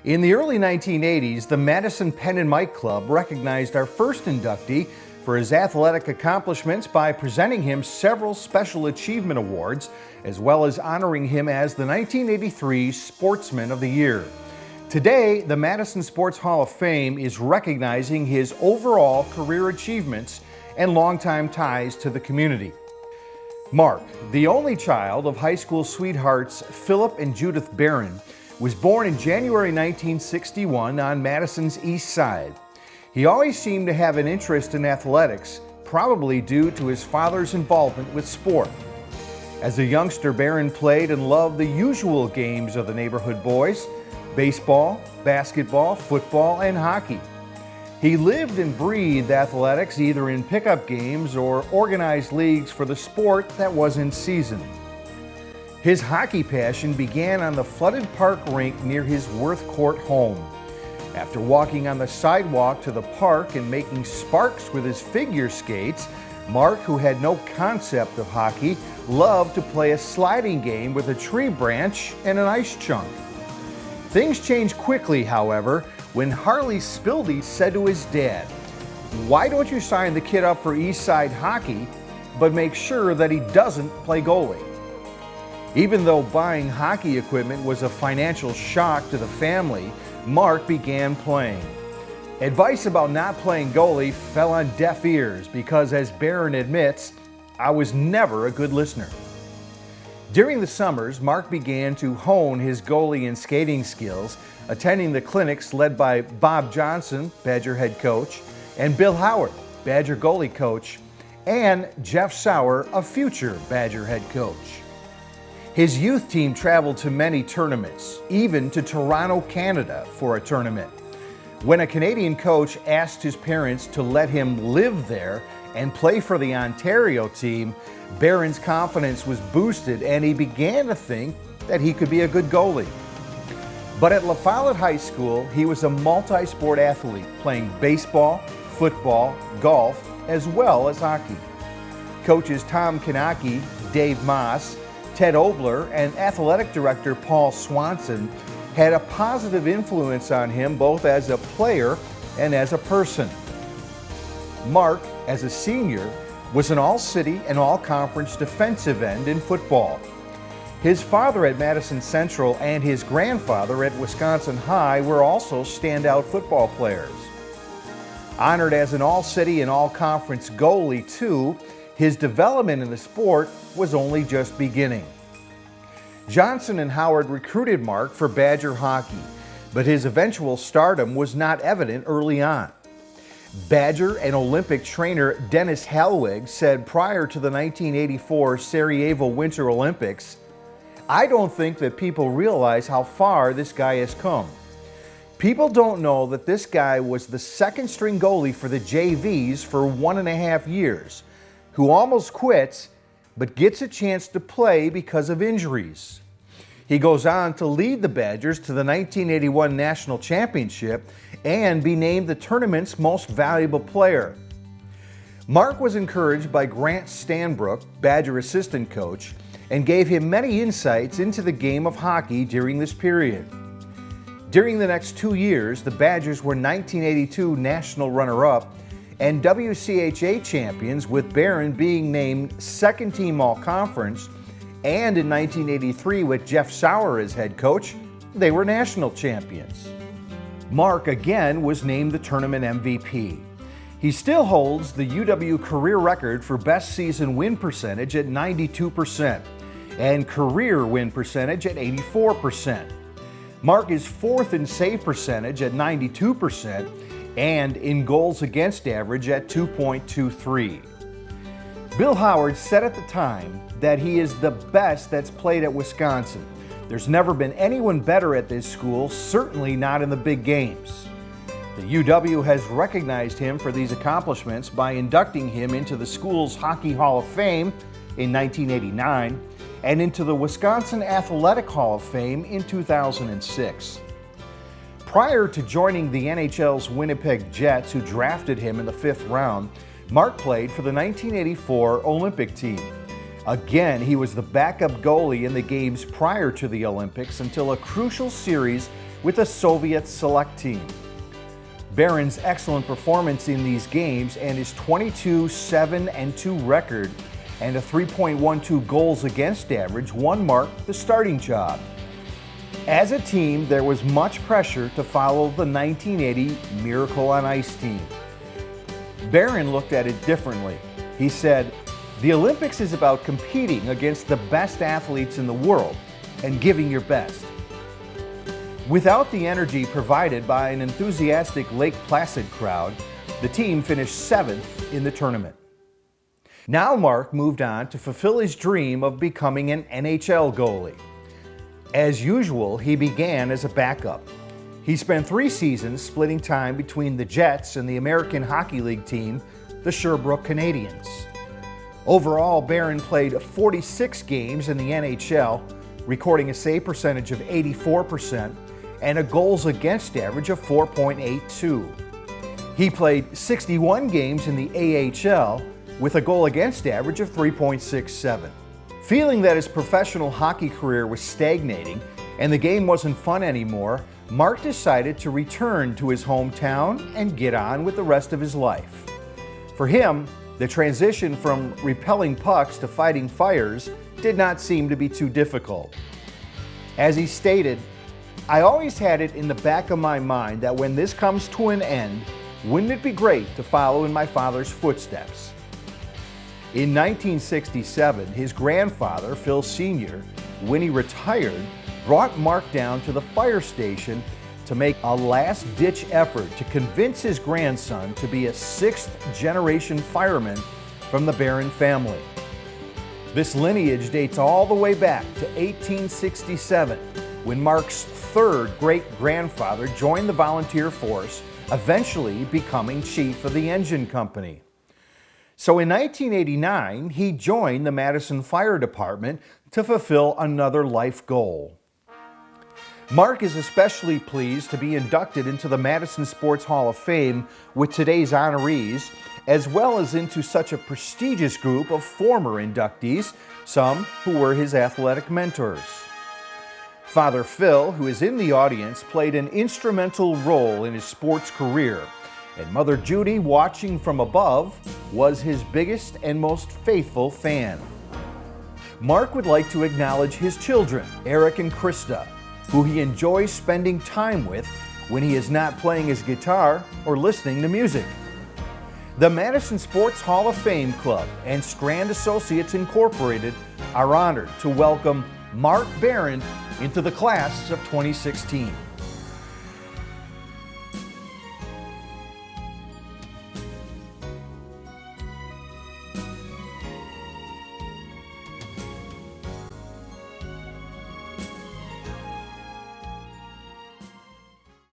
In the early 1980s, the Madison Pen and Mike Club recognized our first inductee for his athletic accomplishments by presenting him several Special Achievement Awards, as well as honoring him as the 1983 Sportsman of the Year. Today, the Madison Sports Hall of Fame is recognizing his overall career achievements and longtime ties to the community. Marc, the only child of high school sweethearts Philip and Judith Behrend, was born in January 1961 on Madison's East Side. He always seemed to have an interest in athletics, probably due to his father's involvement with sport. As a youngster, Behrend played and loved the usual games of the neighborhood boys: baseball, basketball, football, and hockey. He lived and breathed athletics either in pickup games or organized leagues for the sport that was in season. His hockey passion began on the flooded park rink near his Worth Court home. After walking on the sidewalk to the park and making sparks with his figure skates, Marc, who had no concept of hockey, loved to play a sliding game with a tree branch and an ice chunk. Things changed quickly, however, when Harley Spildy said to his dad, "Why don't you sign the kid up for East Side hockey, but make sure that he doesn't play goalie?" Even though buying hockey equipment was a financial shock to the family, Marc began playing. Advice about not playing goalie fell on deaf ears because, as Behrend admits, I was never a good listener. During the summers, Marc began to hone his goalie and skating skills, attending the clinics led by Bob Johnson, Badger head coach, and Bill Howard, Badger goalie coach, and Jeff Sauer, a future Badger head coach. His youth team traveled to many tournaments, even to Toronto, Canada, for a tournament. When a Canadian coach asked his parents to let him live there and play for the Ontario team, Behrend's confidence was boosted and he began to think that he could be a good goalie. But at La Follette High School, he was a multi-sport athlete, playing baseball, football, golf, as well as hockey. Coaches Tom Kanaki, Dave Moss, Ted Obler, and athletic director Paul Swanson had a positive influence on him both as a player and as a person. Marc, as a senior, was an all-city and all-conference defensive end in football. His father at Madison Central and his grandfather at Wisconsin High were also standout football players. Honored as an all-city and all-conference goalie, too, his development in the sport was only just beginning. Johnson and Howard recruited Marc for Badger hockey, but his eventual stardom was not evident early on. Badger and Olympic trainer Dennis Hellwig said prior to the 1984 Sarajevo Winter Olympics, "I don't think that people realize how far this guy has come. People don't know that this guy was the second-string goalie for the JVs for 1.5 years, who almost quits, but gets a chance to play because of injuries." He goes on to lead the Badgers to the 1981 National Championship and be named the tournament's most valuable player. Marc was encouraged by Grant Stanbrook, Badger assistant coach, and gave him many insights into the game of hockey during this period. During the next 2 years, the Badgers were 1982 national runner-up and WCHA champions, with Behrend being named second-team all-conference, and in 1983 with Jeff Sauer as head coach, they were national champions. Marc again was named the tournament MVP. He still holds the UW career record for best season win percentage at 92% and career win percentage at 84%. Marc is fourth in save percentage at 92% and in goals against average at 2.23. Bill Howard said at the time that he is the best that's played at Wisconsin. There's never been anyone better at this school, certainly not in the big games. The UW has recognized him for these accomplishments by inducting him into the school's Hockey Hall of Fame in 1989 and into the Wisconsin Athletic Hall of Fame in 2006. Prior to joining the NHL's Winnipeg Jets, who drafted him in the 5th round, Marc played for the 1984 Olympic team. Again, he was the backup goalie in the games prior to the Olympics until a crucial series with the Soviet select team. Behrend's excellent performance in these games and his 22-7-2 record and a 3.12 goals against average won Marc the starting job. As a team, there was much pressure to follow the 1980 Miracle on Ice team. Behrend looked at it differently. He said, "The Olympics is about competing against the best athletes in the world and giving your best." Without the energy provided by an enthusiastic Lake Placid crowd, the team finished 7th in the tournament. Now Marc moved on to fulfill his dream of becoming an NHL goalie. As usual, he began as a backup. He spent 3 seasons splitting time between the Jets and the American Hockey League team, the Sherbrooke Canadians. Overall, Behrend played 46 games in the NHL, recording a save percentage of 84% and a goals against average of 4.82. He played 61 games in the AHL with a goal against average of 3.67. Feeling that his professional hockey career was stagnating and the game wasn't fun anymore, Marc decided to return to his hometown and get on with the rest of his life. For him, the transition from repelling pucks to fighting fires did not seem to be too difficult. As he stated, "I always had it in the back of my mind that when this comes to an end, wouldn't it be great to follow in my father's footsteps?" In 1967, his grandfather, Phil Sr., when he retired, brought Marc down to the fire station to make a last-ditch effort to convince his grandson to be a 6th-generation fireman from the Behrend family. This lineage dates all the way back to 1867, when Marc's 3rd great-grandfather joined the volunteer force, eventually becoming chief of the engine company. So in 1989, he joined the Madison Fire Department to fulfill another life goal. Marc is especially pleased to be inducted into the Madison Sports Hall of Fame with today's honorees, as well as into such a prestigious group of former inductees, some who were his athletic mentors. Father Phil, who is in the audience, played an instrumental role in his sports career, and Mother Judy, watching from above, was his biggest and most faithful fan. Marc would like to acknowledge his children, Eric and Krista, who he enjoys spending time with when he is not playing his guitar or listening to music. The Madison Sports Hall of Fame Club and Strand Associates Incorporated are honored to welcome Marc Behrend into the class of 2016.